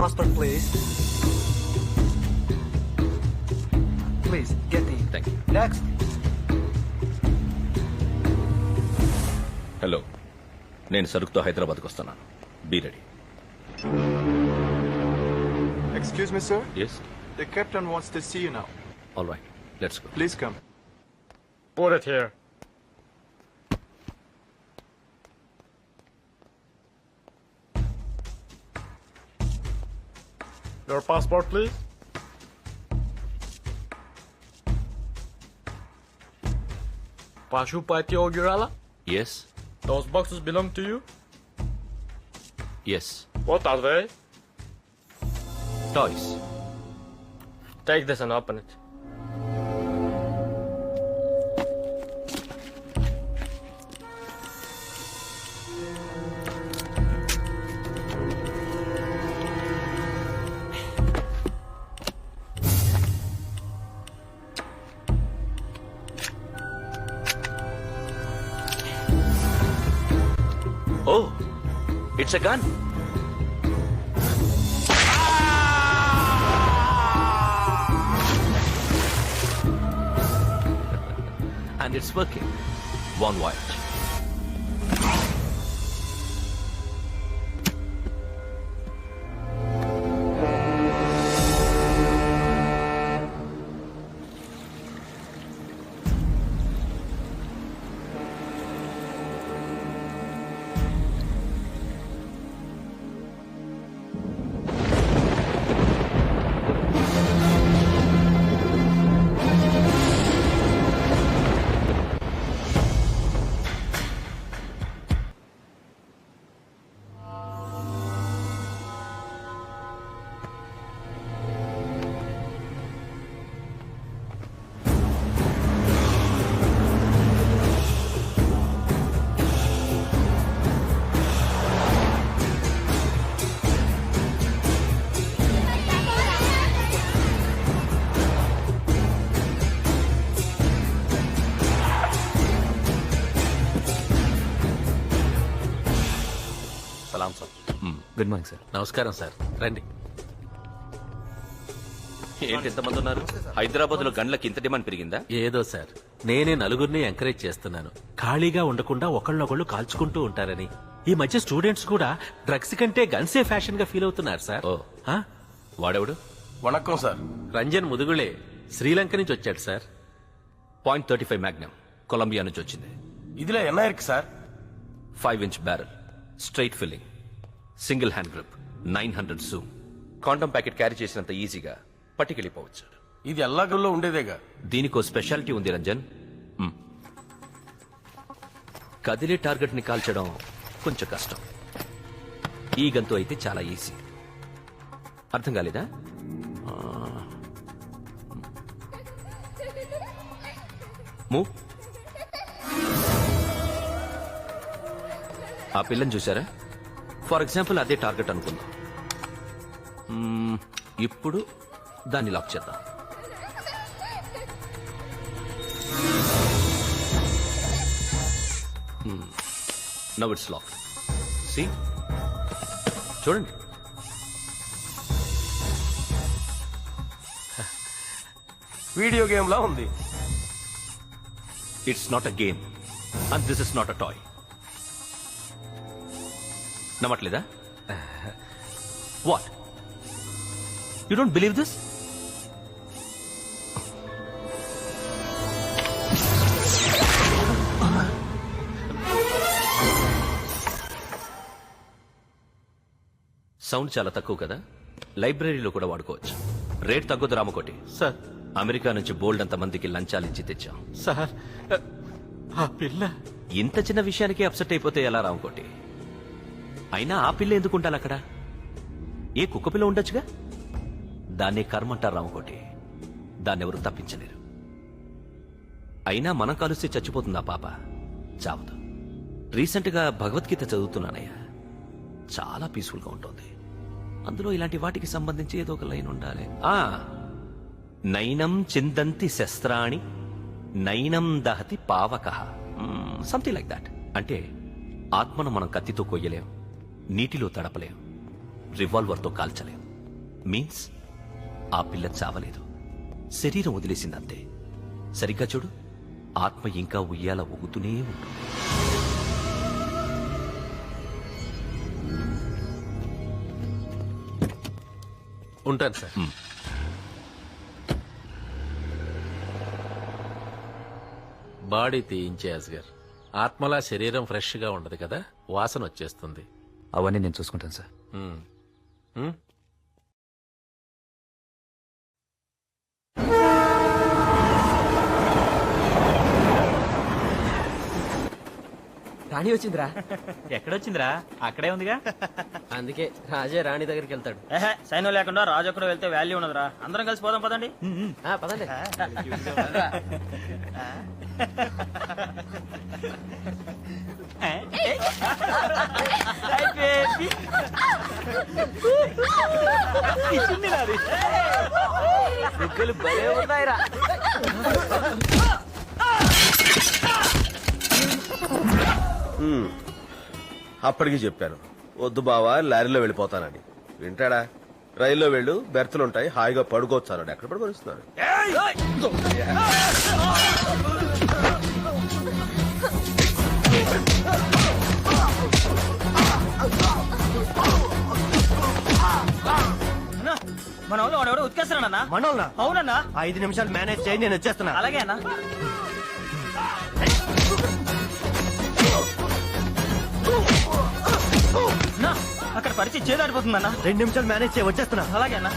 passport, please. Please, get in. Thank you. Next. Hello, నేను సరుకుతో హైదరాబాద్కి వస్తున్నాను. Be ready. Excuse me, sir. Yes. The captain wants to see you now. All right. Let's go. Please come. Put it here. Your passport, please. Pashupati Ogirala? Yes. Those boxes belong to you? Yes. What are they? Toys. Take this and open it. Oh, it's a gun. And it's working. One watch. సలాం sir. Good morning sir. నమస్కారం sir, రండి. ఏంటి ఎంతమంది ఉన్నారు? హైదరాబాద్ లో గన్లకి ఇంత demand పెరిగిందా? ఏదో సార్, నేనే నలుగురిని ఎంకరేజ్ చేస్తున్నాను. ఖాళీగా ఉండకుండా ఒకళ్ళొకళ్ళు కాల్చుకుంటూ ఉంటారని. ఈ మధ్య స్టూడెంట్స్ కూడా డ్రగ్స్ కంటే గన్సే ఫ్యాషన్ గా ఫీల్ అవుతున్నారు సార్. ఓ, ఆ? వాడెవడు? వణక్కం సార్. రంజన్ ముదుగుళే శ్రీలంక నుంచి వచ్చాడు సార్. .35 మ్యాగ్నమ్ కొలంబియా నుంచి వచ్చింది. ఇదిలే ఎన్ఐఆర్కి sir. 5-inch barrel, straight filling, single hand grip, 900 zoom. Condom packet carry చేసినంత ఈజీగా పట్టుకెళ్ళిపోవచ్చు. ఇది ఎల్లాగల్లో ఉండేదేగా. దీనికో స్పెషాలిటీ ఉంది రంజన్. కదిలే టార్గెట్ ని కాల్చడం కొంచెం కష్టం. ఈ గంతో అయితే చాలా ఈజీ. అర్థం కాలేదా? మూవ్. ఆ పిల్లని చూసారా? ఫర్ ఎగ్జాంపుల్ అదే టార్గెట్ అనుకుందాం. ఇప్పుడు దాన్ని లాక్ చేద్దాం. Now it's lock. సి, చూడండి. వీడియో గేమ్ లా ఉంది. It's not a game and this is not a toy. నమ్మట్లేదా? What, you don't believe this? Sound చాలా తక్కువ కదా, లైబ్రరీలో కూడా వాడుకోవచ్చు. రేట్ తగ్గదు రామకోటి. సార్, అమెరికా నుంచి బోల్డ్ అంత మందికి లంచాలిచ్చి తెచ్చాం. సార్, ఆ పిల్ల ఇంత చిన్న విషయానికి అప్సెట్ అయిపోతే ఎలా రామకోటి? అయినా ఆ పిల్ల ఎందుకు ఉండాలి అక్కడ? ఏ కుక్క పిల్ల ఉండొచ్చుగా. దాన్నే కర్మంటారు రామకోటి. దాన్నెవరు తప్పించలేరు. అయినా మనం కలిస్తే చచ్చిపోతుందా పాప? చావదు. రీసెంట్ గా భగవద్గీత చదువుతున్నానయ్యా. చాలా పీస్ఫుల్ గా ఉంటుంది. అందులో ఇలాంటి వాటికి సంబంధించి ఏదో ఒక లైన్ ఉండాలి. నైనం చిందంతి శస్త్రాణి నైనం దహతి పావకః, సంథింగ్ లైక్ దాట్. అంటే ఆత్మను మనం కత్తితో కొయ్యలేం, నీటిలో తడపలేం, రివాల్వర్తో కాల్చలేం. మీన్స్ ఆ పిల్ల చావలేదు, శరీరం వదిలేసిందంతే. సరిగ్గా చూడు, ఆత్మ ఇంకా ఉయ్యాల ఊగుతూనే ఉంటుంది. ఉంటాను సార్. బాడీ తీయించే అస్గర్. ఆత్మలా శరీరం ఫ్రెష్ గా ఉండదు కదా, వాసన వచ్చేస్తుంది. అవన్నీ నేను చూసుకుంటాను సార్. ఉమ్. ఉమ్? రాణి వచ్చిందిరా. ఎక్కడొచ్చిందిరా? అక్కడే ఉందిగా. అందుకే రాజే రాణి దగ్గరికి వెళ్తాడు. సైన్యం లేకుండా రాజు ఒక్కడు వెళ్తే వాల్యూ ఉండదురా. అందరం కలిసి పోదాం పదండి. పదండి. భలే ఉన్నాయిరా. అప్పటికి చెప్పాను వద్దు బావా లారీలో వెళ్ళిపోతానని. వింటాడా? రైల్లో వెళ్ళు, బెర్తులుంటాయి, హాయిగా పడుకోవచ్చు అన్నాడు. ఎక్కడ పడుకొనిస్తున్నారు? మన వాళ్ళు వాడెవడో ఉతికేస్తున్నాడన్నా. మనోళ్ళ అవునన్నా. 5 నిమిషాలు మేనేజ్ చేయి, నేను వచ్చేస్తున్నా. అలాగే అన్నా. అన్నా, అక్కడ పరిస్థితి చేదాడిపోతుందన్నా. 2 నిమిషాలు మేనేజ్ చేయి, వచ్చేస్తున్నా. అలాగే అన్నా.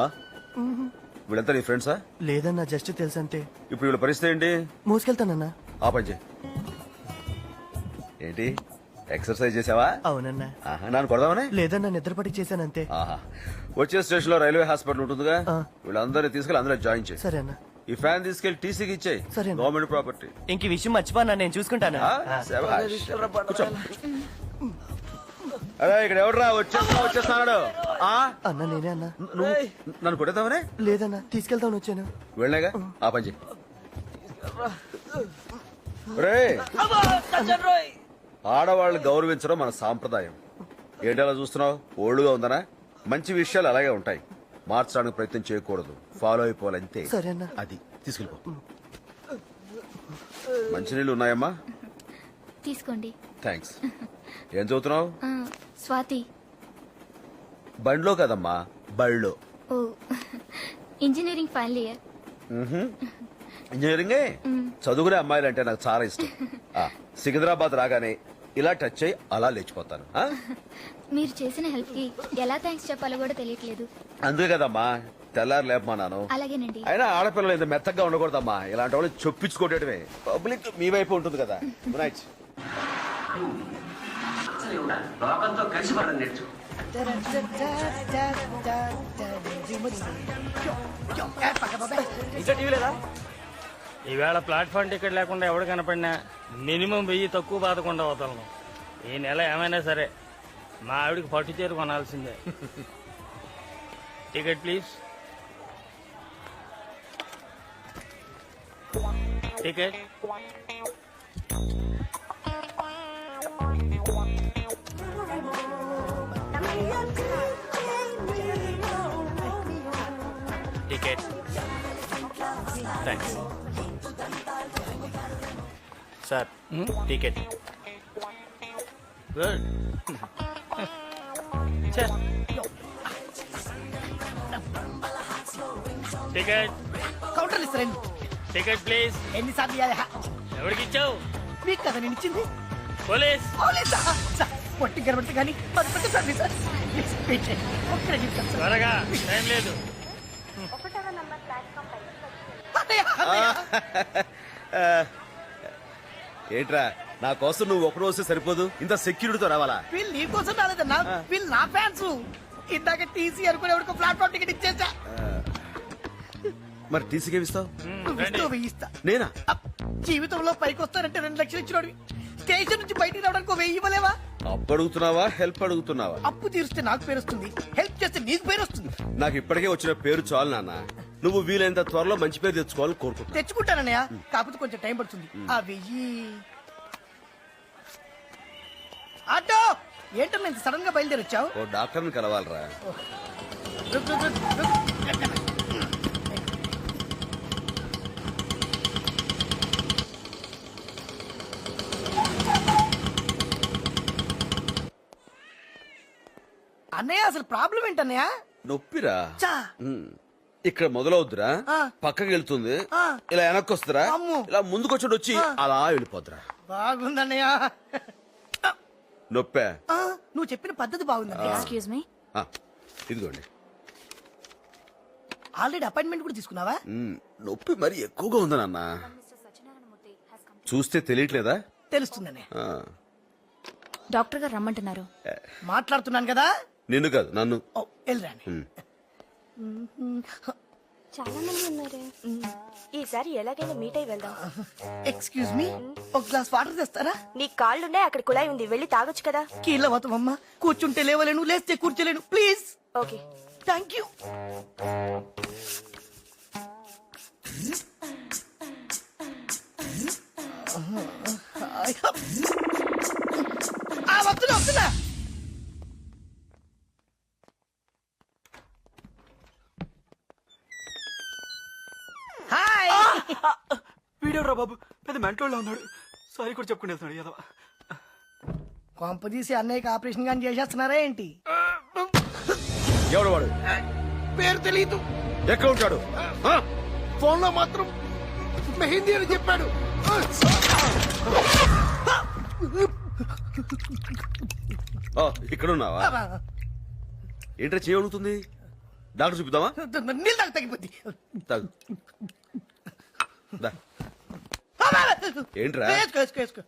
ఆ? వీళ్ళంతా నీ ఫ్రెండ్సా? లేదన్నా, జస్ట్ తెలుసంతే. ఇప్పుడు వీళ్ళ పరిస్థితి ఏంటి? మోసుకెళ్తానన్నా. ఆ పని చేయి. ఏంటి ఎక్సర్సైజ్ చేసావా? అవునన్నా. ఆహా, నన్ను కొడదామనే? లేదన్నా, నిద్రపడి చేశానంతే. ఆహా, వచ్చే స్టేషన్ లో రైల్వే హాస్పిటల్ ఉంటుందిగా, ఆ. వీళ్ళందరినీ తీసుకెళ్ళి అందులో జాయిన్ చేయి. సరే అన్నా. ఈ ఫ్యాన్ తీసుకెళ్లి టీసీకి ఇచ్చేయి, సరే. Government property. ఇంక ఈ విషయం మర్చిపోనా, నేను చూసుకుంటాను. కూర్చో. అరే ఇక్కడ ఎవడరా వచ్చేస్తున్నాడు? ఆ? అన్నా నేనే అన్నా. నువ్వు నన్ను కొట్టేద్దామనే? లేదన్నా, తీసుకెళ్తామని వచ్చాను. వెళ్ళాగా ఆ పని చేయి. ఒరేయ్, ఆడవాళ్ళు గౌరవించడం మన సాంప్రదాయం. ఏంటలా చూస్తున్నావు? ఓల్డ్గా ఉందనా? మంచి విషయాలు అలాగే ఉంటాయి, మార్చడానికి ప్రయత్నం చేయకూడదు, ఫాలో అయిపోవాలంతే. సరే అన్నా. అది తీసుకెళ్ళిపో. మంచినీళ్ళు ఉన్నాయమ్మా? తీసుకోండి. థ్యాంక్స్. ఏం చదువుతున్నావు? స్వాతి. బండ్లో కదమ్మా, బళ్ళో. ఓ, ఇంజనీరింగ్ ఫైనల్ ఇయర్. ఇంజనీరింగే. చదువుకునే అమ్మాయిలు అంటే నాకు చాలా ఇష్టం. సికింద్రాబాద్ రాగానే ఇలా టచ్ అయ్యి అలా లేచిపోతాను. మీరు చేసిన హెల్ప్ కి ఎలా థ్యాంక్స్ చెప్పాలో కూడా తెలియట్లేదు. అందుకే కదమ్మా తెల్లారు లేపమన్నాను. అలాగేనండి. అయినా ఆడపిల్లలు ఇంత మెత్తగా ఉండకూడదమ్మా, ఇలాంటి వాళ్ళు చొప్పించుకోవటమే. పబ్లిక్ మీ వైపు ఉంటుంది కదా. Good night. ఇంకా టీవీ లేదా? ఈవేళ ప్లాట్ఫామ్ టికెట్ లేకుండా ఎవడు కనపడినా మినిమం 1000 తక్కువ బాధకుండా వదలను. ఈ నెల ఏమైనా సరే మా ఆవిడికి పట్టు చీర కొనాల్సిందే. Ticket please. Ticket. Ticket. Thanks sir. Ticket. Good. Ticket. Counter ఇస్తారండి. Ticket please. ఎన్నిసార్లు ఎవరికి ఇచ్చావు? మీకు కదా నేను ఇచ్చింది. పోలీస్. పొట్టి గడబడితే కానీ త్వరగా, టైం లేదు. ఏంట్రా, నా కోసం నువ్వు ఒకరు వస్తే సరిపోదు, ఇంత సెక్యూరిటీతో రావాలా? వీళ్ళు నీ కోసం రాలేదన్నా, వీళ్ళు నా ఫ్యాన్స్. ఇందాక టీసీ అనుకునే ఎవరికో ప్లాట్ఫామ్ టికెట్ ఇచ్చేసా. మరి టీసీకి ఏమిస్తావు? ఇస్తా. నేనా? జీవితంలో పైకి వస్తానంటే 2 లక్షలు ఇచ్చినోడివి. స్టేషన్ నుంచి బయటికి రావడానికి 1000 ఇవ్వలేవా? అప్పు అడుగుతున్నావా, హెల్ప్ అడుగుతున్నావా? అప్పు తీరిస్తే నాకు పేరు వస్తుంది, హెల్ప్ చేస్తే నీకు పేరు వస్తుంది. నాకు ఇప్పటికే వచ్చిన పేరు చాలు నాన్న. నువ్వు వీలైనంత త్వరలో మంచి పేరు తెచ్చుకోవాలని కోరుకుంటా. తెచ్చుకుంటానన్నయ్య, కాకపోతే కొంచెం టైం పడుతుంది. ఆ 1000 ఆటో ఏంటన్నా ఇంత సడన్ గా బయలుదేరి వచ్చావు? ఓ డాక్టర్ని కలవాలరా. రుక్, రుక్, రుక్, రుక్. అన్నయ్య అసలు ప్రాబ్లం ఏంటన్నయ్య? నొప్పిరా. చా ఇక్కడ మొదలవుద్దురా, ఆ. పక్కకి వెళ్తుంది, ఆ. ఇలా వెనక్కి వస్తురా, అమ్ము. ఇలా ముందుకొచ్చి వచ్చి అలా వెళ్ళిపోతురా. బాగుందన్నయ్య. నొప్పే. ఆ, నువ్వు చెప్పిన పద్ధతి బాగుందన్నయ్య. Excuse me. ఆ, ఇదిగోండి. ఆల్రెడీ అపాయింట్మెంట్ కూడా తీసుకున్నావా? నొప్పి మరి ఎక్కువగా ఉంది నాన్న. చూస్తే తెలియట్లేదా? తెలుస్తుందన్నయ్య. ఆ, డాక్టర్ గారు రమ్మంటున్నారు. మాట్లాడుతున్నాను కదా. నిన్ను కాదు నన్ను. ఓ, వెళ్ళరాని. చాలా మంది ఉన్నారు. ఈసారి ఎలాగైనా మీట్ అయి వెళ్దాం. ఎక్స్క్యూజ్ మీ, ఒక గ్లాస్ వాటర్ తెస్తారా? నీ కాళ్ళున్నాయి, అక్కడ కుళాయి ఉంది, వెళ్ళి తాగొచ్చు కదా. కీళ్ళవతమమ్మా, కూర్చుంటే లేవలేను, లేస్తే కూర్చోలేను, ప్లీజ్. ఓకే. Thank you. వస్తున్నా వస్తున్నా. హాయ్. వీడియో బాబు పెద్ద మెంటోళ్ళ ఉన్నాడు. సారీ కూడా చెప్పుకుని వెళ్తున్నాడు యాదవ. కొంపదీసి అన్నయ్యకి ఆపరేషన్ గాని చేసేస్తున్నారా ఏంటి? ఎవడు వాడు? పేరు తెలీదు. ఎక్కడ ఉంటాడు? ఆ? ఫోన్ లో మాత్రం మెహిందీ అని చెప్పాడు. ఆ, ఇక్కడ ఉన్నావా? ఏంట్రా చేయగలుగుతుంది? డాక్టర్ చూపిద్దామా? నీళ్ళు తాగి తగ్గిపోద్ది. తాగు. దా. ఏంట్రా? వేసుకో, వేసుకో, వేసుకో.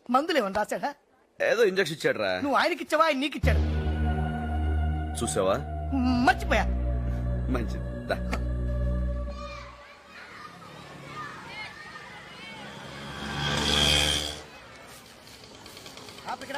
మందులు ఏమని రాశాడా? ఏదో ఇంజక్షన్ ఇచ్చాడ్రా. నువ్వు ఆయనకి ఇచ్చావా, ఆయన నీకు ఇచ్చాడు? చూసావా? మర్చిపోయా. మంచిది. దా. ఆపు ఇక్కడ.